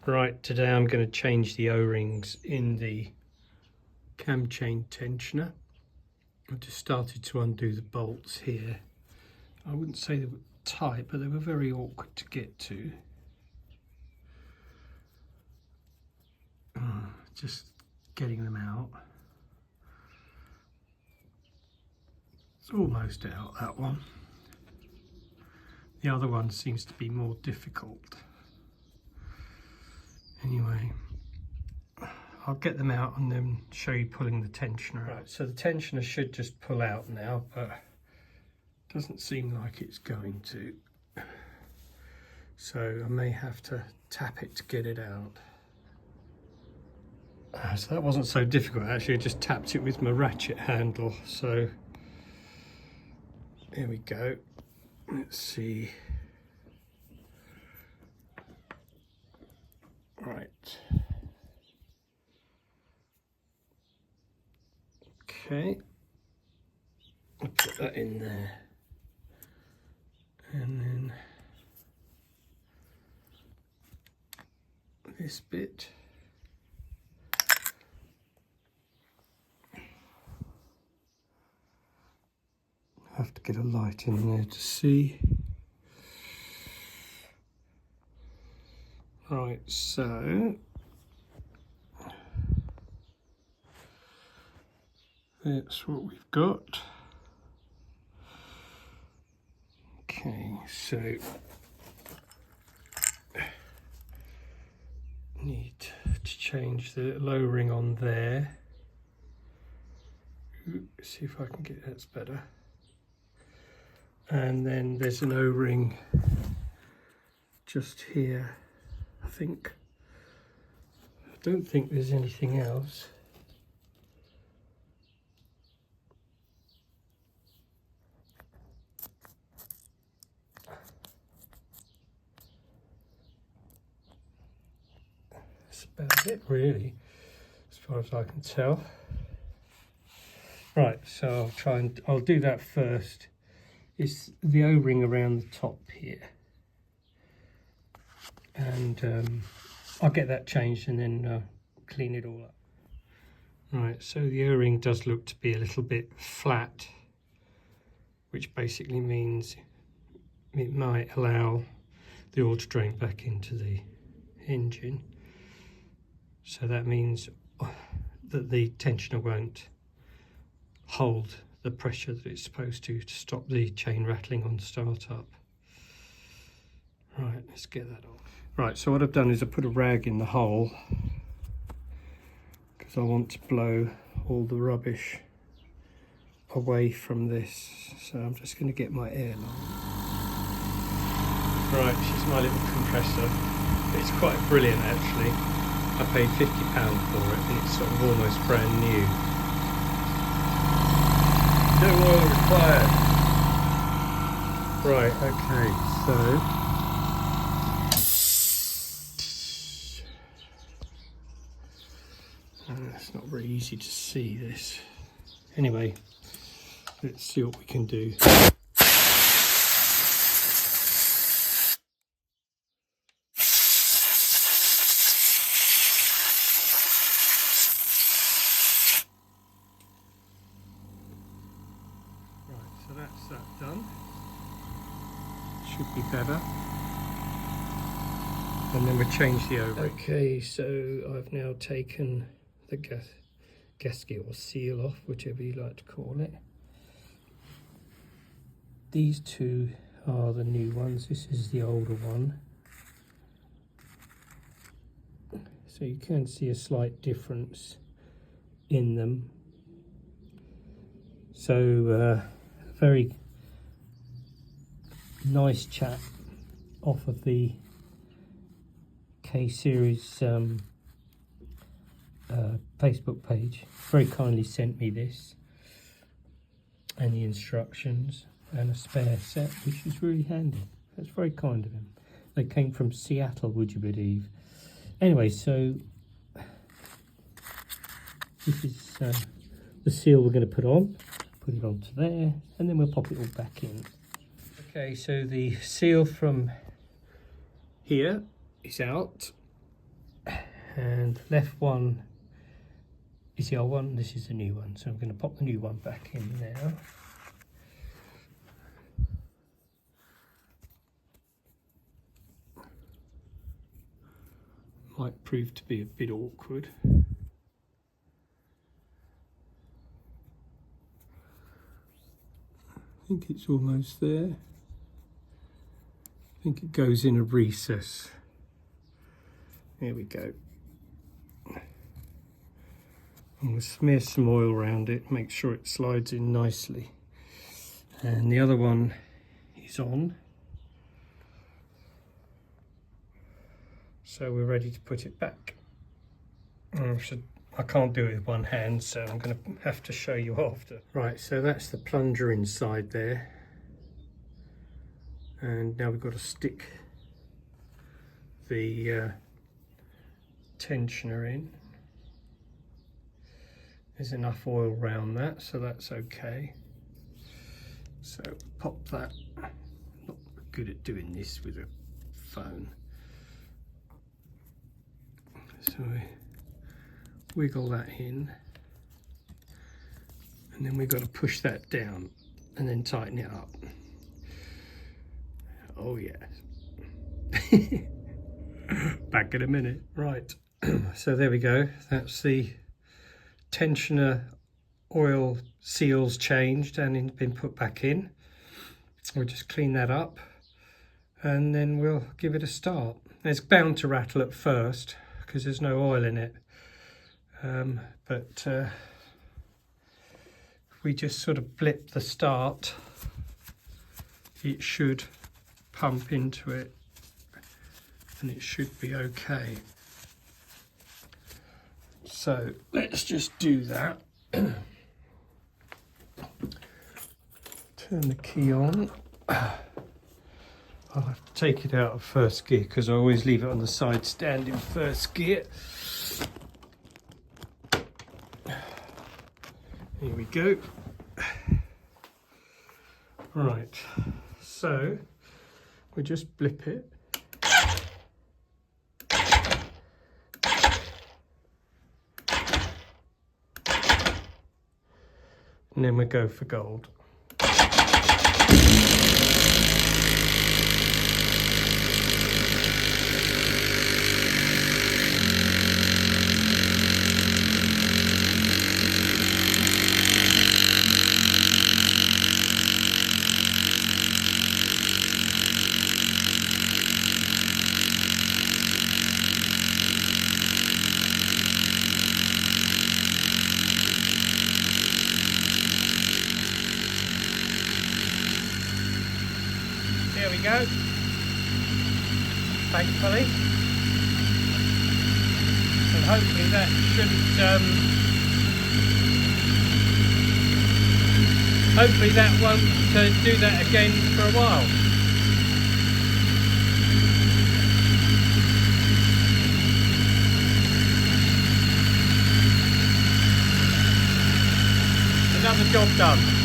Right, today I'm going to change the O-rings in the cam chain tensioner. I just started to undo the bolts here. I wouldn't say they were tight, but they were very awkward to get to. Just getting them out. It's almost out, that one. The other one seems to be more difficult. Anyway, I'll get them out and then show you pulling the tensioner out. Right, so the tensioner should just pull out now, but doesn't seem like it's going to. So I may have to tap it to get it out. So that wasn't so difficult actually, I just tapped it with my ratchet handle. So here we go. Let's see. Right. Okay. I'll put that in there. And then this bit. I have to get a light in there to see. Right, so that's what we've got. Okay, so need to change the low ring on there. See if I can get that's better. And then there's an O-ring just here, I think. I don't think there's anything else. That's about it really, as far as I can tell. Right, so I'll do that first. It's the O-ring around the top here, and I'll get that changed and then clean it all up. Right, so the O-ring does look to be a little bit flat, which basically means it might allow the oil to drain back into the engine. So that means that the tensioner won't hold the pressure that it's supposed to stop the chain rattling on startup. Right, let's get that off. Right, so what I've done is I put a rag in the hole because I want to blow all the rubbish away from this. So I'm just going to get my air line. Right, this is my little compressor. It's quite brilliant actually. I paid £50 for it and it's sort of almost brand new. No oil required. Right, okay, so it's not very easy to see this. Anyway, let's see what we can do. So that's that done. Should be better. And then we change the O-ring. Okay, so I've now taken the gasket or seal off, whichever you like to call it. These two are the new ones. This is the older one. So you can see a slight difference in them. So very nice chap off of the K series Facebook page very kindly sent me this and the instructions and a spare set, which is really handy. That's very kind of him. They came from Seattle, would you believe? Anyway, so this is the seal we're going to put on. Put it onto there, and then we'll pop it all back in. Okay, so the seal from here is out. and left one is the old one, this is the new one, so I'm going to pop the new one back in now. Might prove to be a bit awkward. I think it's almost there. I think it goes in a recess. There we go. I'm going to smear some oil around it, make sure it slides in nicely. And the other one is on. So we're ready to put it back. I can't do it with one hand, so I'm going to have to show you after. Right, so that's the plunger inside there. And now we've got to stick the tensioner in. There's enough oil around that, so that's okay. So pop that. Not good at doing this with a phone. So we wiggle that in, and then we've got to push that down and then tighten it up. Oh yeah. Back in a minute. Right, so there we go. That's the tensioner oil seals changed and been put back in. We'll just clean that up and then we'll give it a start. It's bound to rattle at first because there's no oil in it, but if we just sort of blip the start, it should pump into it and it should be okay. So let's just do that. Turn the key on. I'll have to take it out of first gear because I always leave it on the side stand in first gear. Here we go. Right, so we just blip it. And then we go for gold. There we go, thankfully, and hopefully that shouldn't, hopefully that won't do that again for a while. Another job done.